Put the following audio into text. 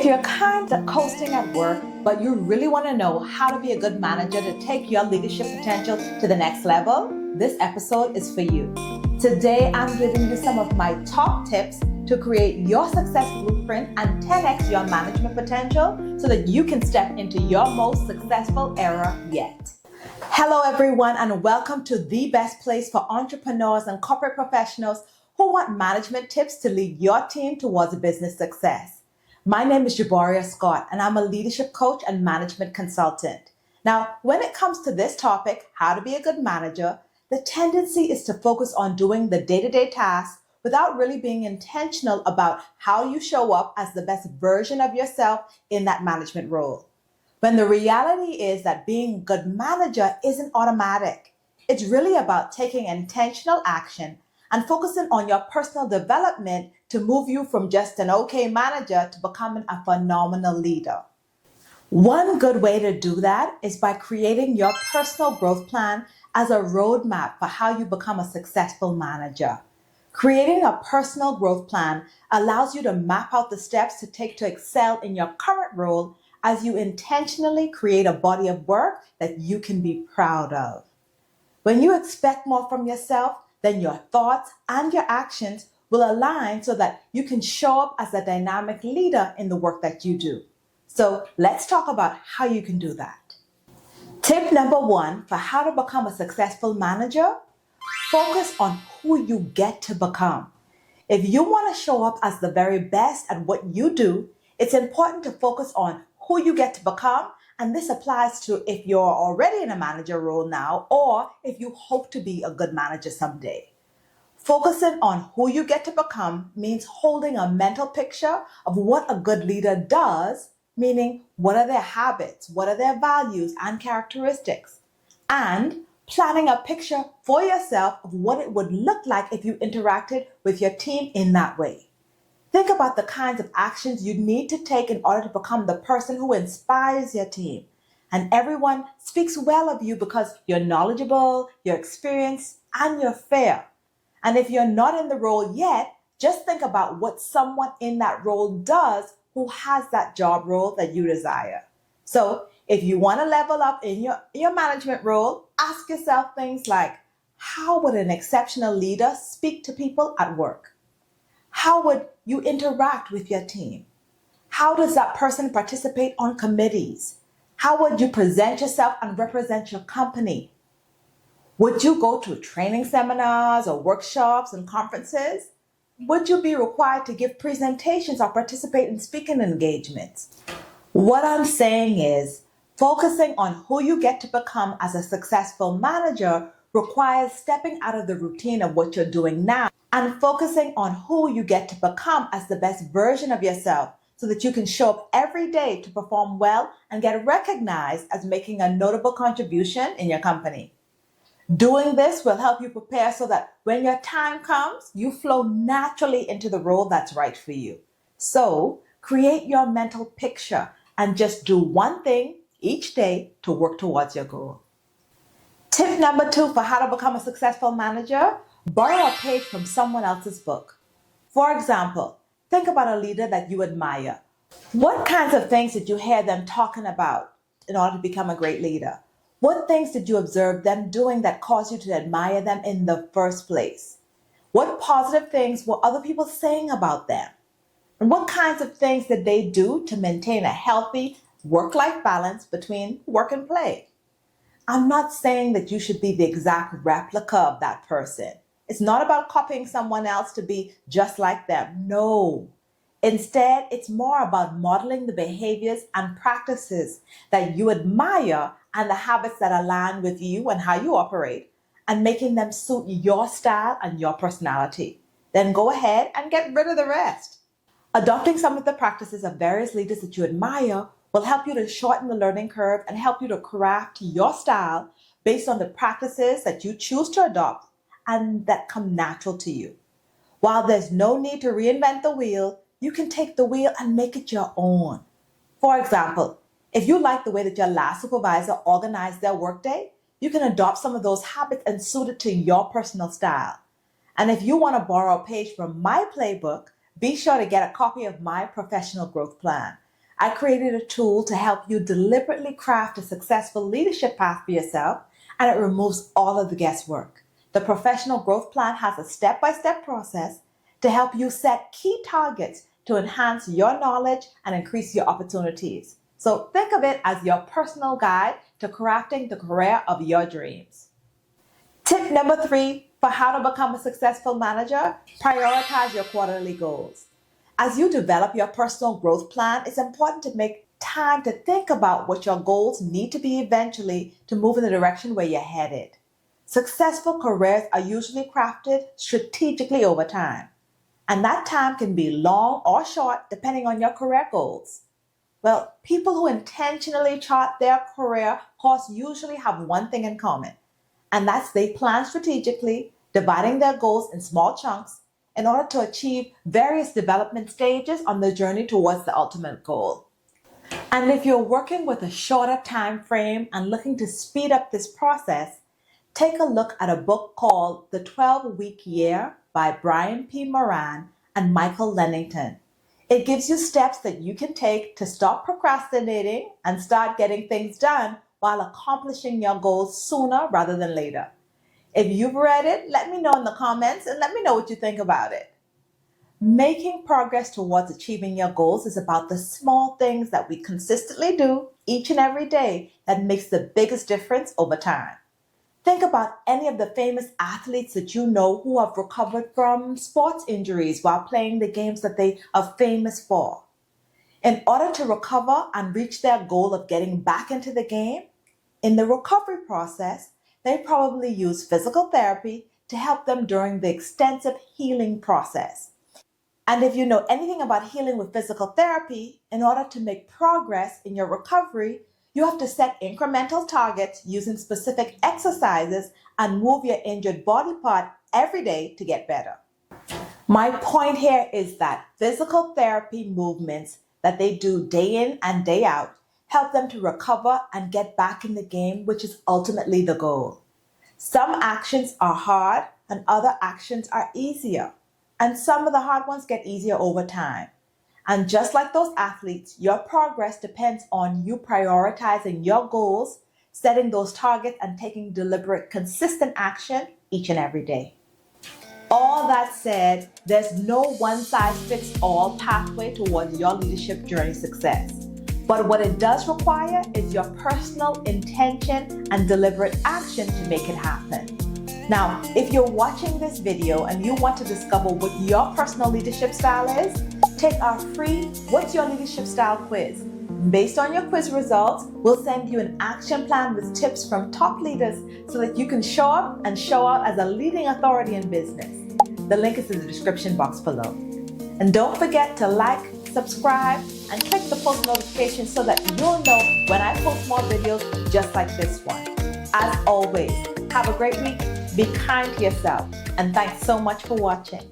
you're kind of coasting at work, but you really want to know how to be a good manager to take your leadership potential to the next level, this episode is for you. Today, I'm giving you some of my top tips to create your success blueprint and 10x your management potential so that you can step into your most successful era yet. Hello, everyone, and welcome to the best place for entrepreneurs and corporate professionals who want management tips to lead your team towards business success. My name is Jaboria Scott, and I'm a leadership coach and management consultant. Now, when it comes to this topic, how to be a good manager, the tendency is to focus on doing the day-to-day tasks without really being intentional about how you show up as the best version of yourself in that management role. When the reality is that being a good manager isn't automatic. It's really about taking intentional action and focusing on your personal development to move you from just an okay manager to becoming a phenomenal leader. One good way to do that is by creating your personal growth plan as a roadmap for how you become a successful manager. Creating a personal growth plan allows you to map out the steps to take to excel in your current role as you intentionally create a body of work that you can be proud of. When you expect more from yourself, then your thoughts and your actions will align so that you can show up as a dynamic leader in the work that you do. So let's talk about how you can do that. Tip number 1 for how to become a successful manager: focus on who you get to become. If you want to show up as the very best at what you do, it's important to focus on who you get to become. And this applies to if you're already in a manager role now, or if you hope to be a good manager someday. Focusing on who you get to become means holding a mental picture of what a good leader does, meaning what are their habits, what are their values and characteristics, and planning a picture for yourself of what it would look like if you interacted with your team in that way. Think about the kinds of actions you need to take in order to become the person who inspires your team. And everyone speaks well of you because you're knowledgeable, you're experienced, and you're fair. And if you're not in the role yet, just think about what someone in that role does who has that job role that you desire. So if you want to level up in your management role, ask yourself things like, how would an exceptional leader speak to people at work? How would you interact with your team? How does that person participate on committees? How would you present yourself and represent your company? Would you go to training seminars or workshops and conferences? Would you be required to give presentations or participate in speaking engagements? What I'm saying is, focusing on who you get to become as a successful manager requires stepping out of the routine of what you're doing now and focusing on who you get to become as the best version of yourself so that you can show up every day to perform well and get recognized as making a notable contribution in your company. Doing this will help you prepare so that when your time comes, you flow naturally into the role that's right for you. So create your mental picture and just do one thing each day to work towards your goal. Tip number 2 for how to become a successful manager: borrow a page from someone else's book. For example, think about a leader that you admire. What kinds of things did you hear them talking about in order to become a great leader? What things did you observe them doing that caused you to admire them in the first place? What positive things were other people saying about them? And what kinds of things did they do to maintain a healthy work-life balance between work and play? I'm not saying that you should be the exact replica of that person. It's not about copying someone else to be just like them. No. Instead, it's more about modeling the behaviors and practices that you admire and the habits that align with you and how you operate, and making them suit your style and your personality. Then go ahead and get rid of the rest. Adopting some of the practices of various leaders that you admire will help you to shorten the learning curve and help you to craft your style based on the practices that you choose to adopt and that come natural to you. While there's no need to reinvent the wheel, you can take the wheel and make it your own. For example, if you like the way that your last supervisor organized their workday, you can adopt some of those habits and suit it to your personal style. And if you want to borrow a page from my playbook, be sure to get a copy of my professional growth plan. I created a tool to help you deliberately craft a successful leadership path for yourself, and it removes all of the guesswork. The Professional Growth Plan has a step-by-step process to help you set key targets to enhance your knowledge and increase your opportunities. So think of it as your personal guide to crafting the career of your dreams. Tip number 3 for how to become a successful manager: prioritize your quarterly goals. As you develop your personal growth plan, it's important to make time to think about what your goals need to be eventually to move in the direction where you're headed. Successful careers are usually crafted strategically over time, and that time can be long or short depending on your career goals. Well, people who intentionally chart their career course usually have one thing in common, and that's they plan strategically, dividing their goals in small chunks in order to achieve various development stages on the journey towards the ultimate goal. And if you're working with a shorter time frame and looking to speed up this process, take a look at a book called The 12-Week Year by Brian P. Moran and Michael Lennington. It gives you steps that you can take to stop procrastinating and start getting things done while accomplishing your goals sooner rather than later. If you've read it, let me know in the comments and let me know what you think about it. Making progress towards achieving your goals is about the small things that we consistently do each and every day that makes the biggest difference over time. Think about any of the famous athletes that you know who have recovered from sports injuries while playing the games that they are famous for. In order to recover and reach their goal of getting back into the game, in the recovery process, they probably use physical therapy to help them during the extensive healing process. And if you know anything about healing with physical therapy, in order to make progress in your recovery, you have to set incremental targets using specific exercises and move your injured body part every day to get better. My point here is that physical therapy movements that they do day in and day out help them to recover and get back in the game, which is ultimately the goal. Some actions are hard and other actions are easier, and some of the hard ones get easier over time. And just like those athletes, your progress depends on you prioritizing your goals, setting those targets, and taking deliberate, consistent action each and every day. All that said, there's no one-size-fits-all pathway towards your leadership journey success. But what it does require is your personal intention and deliberate action to make it happen. Now, if you're watching this video and you want to discover what your personal leadership style is, take our free What's Your Leadership Style quiz. Based on your quiz results, we'll send you an action plan with tips from top leaders so that you can show up and show out as a leading authority in business. The link is in the description box below. And don't forget to like, subscribe, and click the post notification so that you'll know when I post more videos just like this one. As always, have a great week, be kind to yourself, and thanks so much for watching.